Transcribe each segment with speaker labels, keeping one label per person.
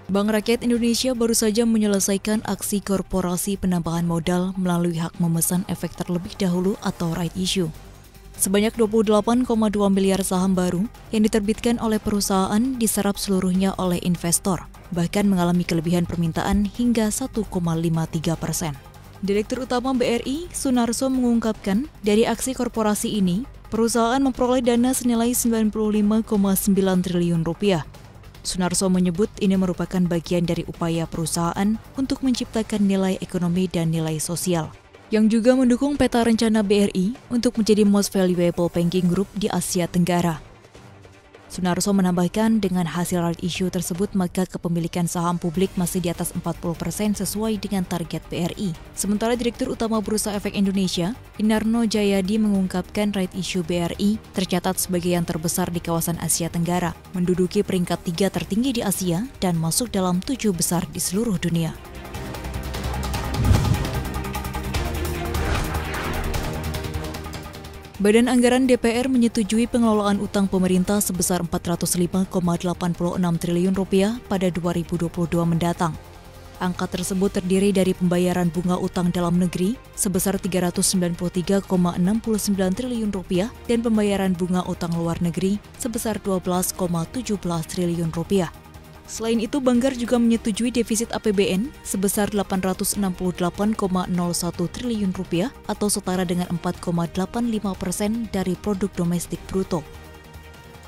Speaker 1: Bank Rakyat Indonesia baru saja menyelesaikan aksi korporasi penambahan modal melalui hak memesan efek terlebih dahulu atau right issue. Sebanyak 28,2 miliar saham baru yang diterbitkan oleh perusahaan diserap seluruhnya oleh investor, bahkan mengalami kelebihan permintaan hingga 1,53%. Direktur Utama BRI, Sunarso, mengungkapkan dari aksi korporasi ini, perusahaan memperoleh dana senilai 95,9 triliun rupiah. Sunarso menyebut ini merupakan bagian dari upaya perusahaan untuk menciptakan nilai ekonomi dan nilai sosial, yang juga mendukung peta rencana BRI untuk menjadi most valuable banking group di Asia Tenggara. Sunarso menambahkan dengan hasil right issue tersebut maka kepemilikan saham publik masih di atas 40% sesuai dengan target BRI. Sementara Direktur Utama Bursa Efek Indonesia, Inarno Jayadi, mengungkapkan right issue BRI tercatat sebagai yang terbesar di kawasan Asia Tenggara, menduduki peringkat 3 tertinggi di Asia dan masuk dalam 7 besar di seluruh dunia. Badan Anggaran DPR menyetujui pengelolaan utang pemerintah sebesar 405,86 triliun rupiah pada 2022 mendatang. Angka tersebut terdiri dari pembayaran bunga utang dalam negeri sebesar 393,69 triliun rupiah dan pembayaran bunga utang luar negeri sebesar 12,17 triliun rupiah. Selain itu, Banggar juga menyetujui defisit APBN sebesar 868,01 triliun rupiah atau setara dengan 4,85% dari produk domestik bruto.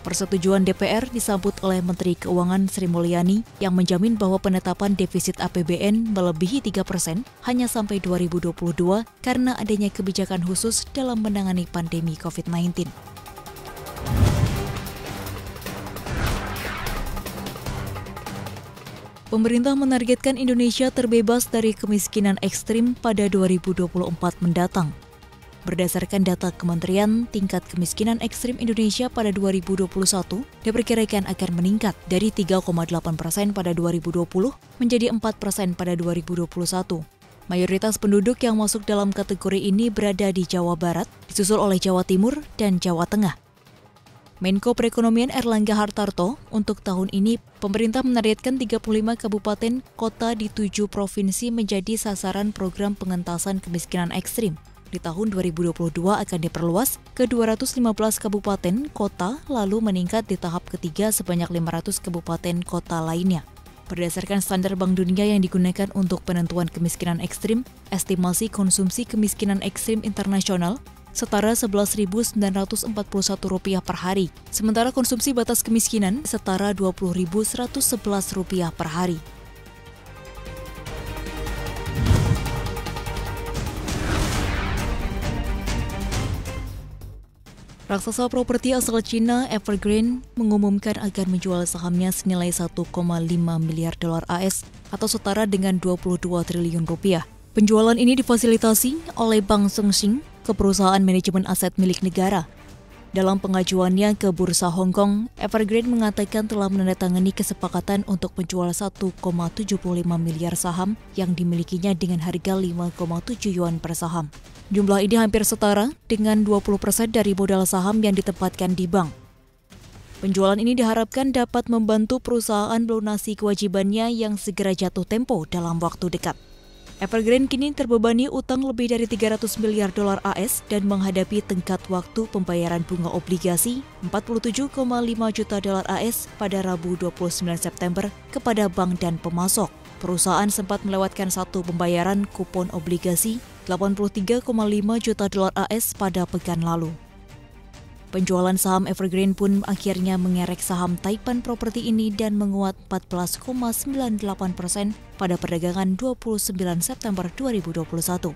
Speaker 1: Persetujuan DPR disambut oleh Menteri Keuangan Sri Mulyani yang menjamin bahwa penetapan defisit APBN melebihi 3% hanya sampai 2022 karena adanya kebijakan khusus dalam menangani pandemi COVID-19. Pemerintah menargetkan Indonesia terbebas dari kemiskinan ekstrim pada 2024 mendatang. Berdasarkan data Kementerian, tingkat kemiskinan ekstrim Indonesia pada 2021 diperkirakan akan meningkat dari 3,8% pada 2020 menjadi 4% pada 2021. Mayoritas penduduk yang masuk dalam kategori ini berada di Jawa Barat, disusul oleh Jawa Timur dan Jawa Tengah. Menko Perekonomian Erlangga Hartarto, untuk tahun ini pemerintah menargetkan 35 kabupaten kota di 7 provinsi menjadi sasaran program pengentasan kemiskinan ekstrim. Di tahun 2022 akan diperluas ke 215 kabupaten kota, lalu meningkat di tahap ketiga sebanyak 500 kabupaten kota lainnya. Berdasarkan standar Bank Dunia yang digunakan untuk penentuan kemiskinan ekstrim, estimasi konsumsi kemiskinan ekstrim internasional setara Rp11.941 per hari, sementara konsumsi batas kemiskinan setara Rp20.111 per hari. Raksasa properti asal Cina Evergrande mengumumkan akan menjual sahamnya senilai 1,5 miliar dolar AS atau setara dengan 22 triliun rupiah. Penjualan ini difasilitasi oleh Bank Sengxing ke perusahaan manajemen aset milik negara. Dalam pengajuannya ke Bursa Hong Kong, Evergrande mengatakan telah menandatangani kesepakatan untuk menjual 1,75 miliar saham yang dimilikinya dengan harga 5,7 yuan per saham. Jumlah ini hampir setara dengan 20% dari modal saham yang ditempatkan di bank. Penjualan ini diharapkan dapat membantu perusahaan melunasi kewajibannya yang segera jatuh tempo dalam waktu dekat. Evergrande kini terbebani utang lebih dari 300 miliar dolar AS dan menghadapi tenggat waktu pembayaran bunga obligasi 47,5 juta dolar AS pada Rabu 29 September kepada bank dan pemasok. Perusahaan sempat melewatkan satu pembayaran kupon obligasi 83,5 juta dolar AS pada pekan lalu. Penjualan saham Evergrande pun akhirnya mengerek saham Taipan Property ini dan menguat 14,98% pada perdagangan 29 September 2021.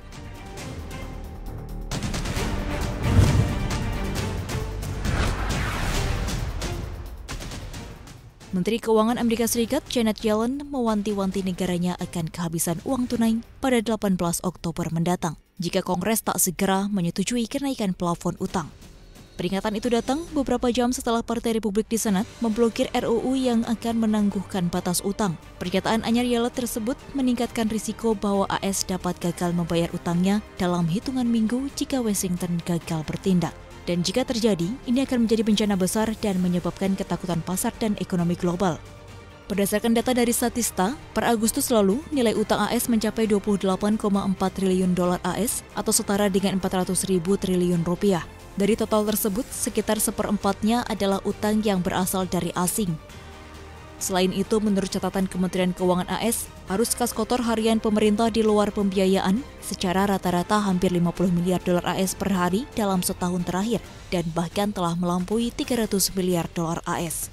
Speaker 1: Menteri Keuangan Amerika Serikat Janet Yellen mewanti-wanti negaranya akan kehabisan uang tunai pada 18 Oktober mendatang jika Kongres tak segera menyetujui kenaikan plafon utang. Peringatan itu datang beberapa jam setelah Partai Republik di Senat memblokir RUU yang akan menangguhkan batas utang. Pernyataan anyar Yellen tersebut meningkatkan risiko bahwa AS dapat gagal membayar utangnya dalam hitungan minggu jika Washington gagal bertindak. Dan jika terjadi, ini akan menjadi bencana besar dan menyebabkan ketakutan pasar dan ekonomi global. Berdasarkan data dari Statista, per Agustus lalu, nilai utang AS mencapai 28,4 triliun dolar AS atau setara dengan 400.000 triliun rupiah. Dari total tersebut, sekitar seperempatnya adalah utang yang berasal dari asing. Selain itu, menurut catatan Kementerian Keuangan AS, arus kas kotor harian pemerintah di luar pembiayaan secara rata-rata hampir 50 miliar dolar AS per hari dalam setahun terakhir dan bahkan telah melampaui 300 miliar dolar AS.